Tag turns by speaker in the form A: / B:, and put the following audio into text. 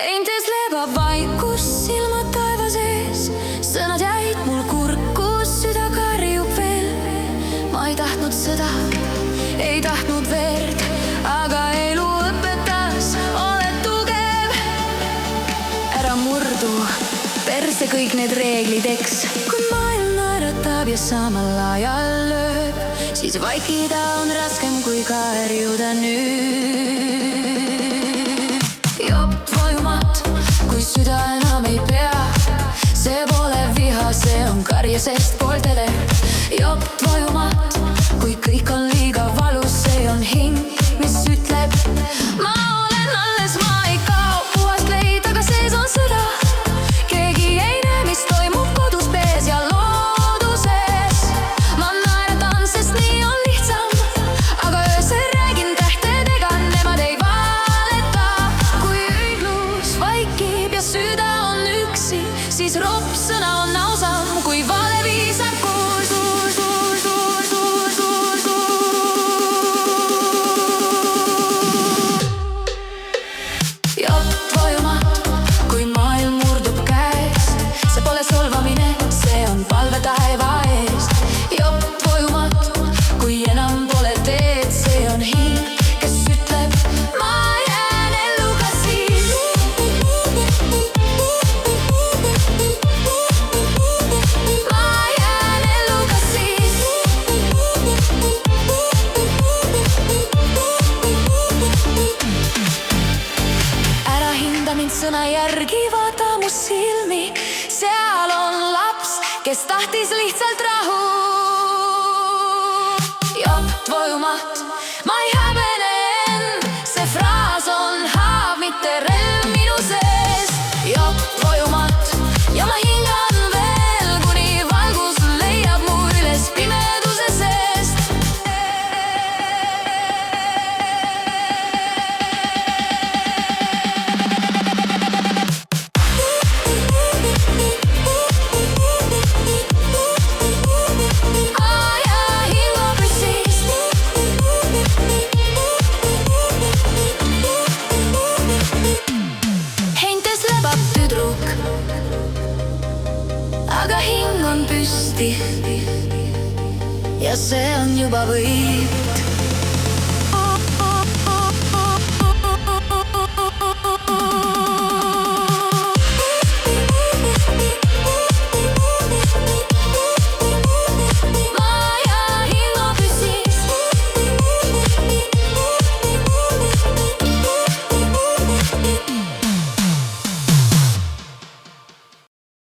A: Heintes lebab vaikus, silmad taevas ees, sõnad jäid mul kurku, süda karjub veel. Ma ei tahtnud sõda, ei tahtnud verd, aga elu õpetas, oled tugev. Ära murdu, perse kõik need reeglid, eks. Kui maailm naeratab ja samal ajal lööb, siis vaikida on raskem kui karjuda nüüd. Jopp toimumat, kui süda enam ei pea, see pole viha, see on karje, sest pooltele. Jopp toimumat, kui kõik on liiga valus, see on hing, mis ütleb ma olen alles, ma ei kao, puhast leid, aga sees on sõda. Keegi ei näe, mis toimub kodus, pees ja looduses. Ma naeratan, sest nii on lihtsam, aga öösel räägin tähtedega, nemad ei valeta. Kui õiglus vaikib ja süda on üksi, siis ropp sõna on ausam kui vale viisakus. Sõna järgi vaata mu silmi, seal on laps, kes tahtis lihtsalt rahu. Jopp tvoju mat, ma ei häbene end, see fraas on haav, mitte relv minu sees. Jopp tvoju mat ja ma hingan veel, kuni valgus leiab mu üles pimeduse seest. Aga hing on püsti ja see on juba võib.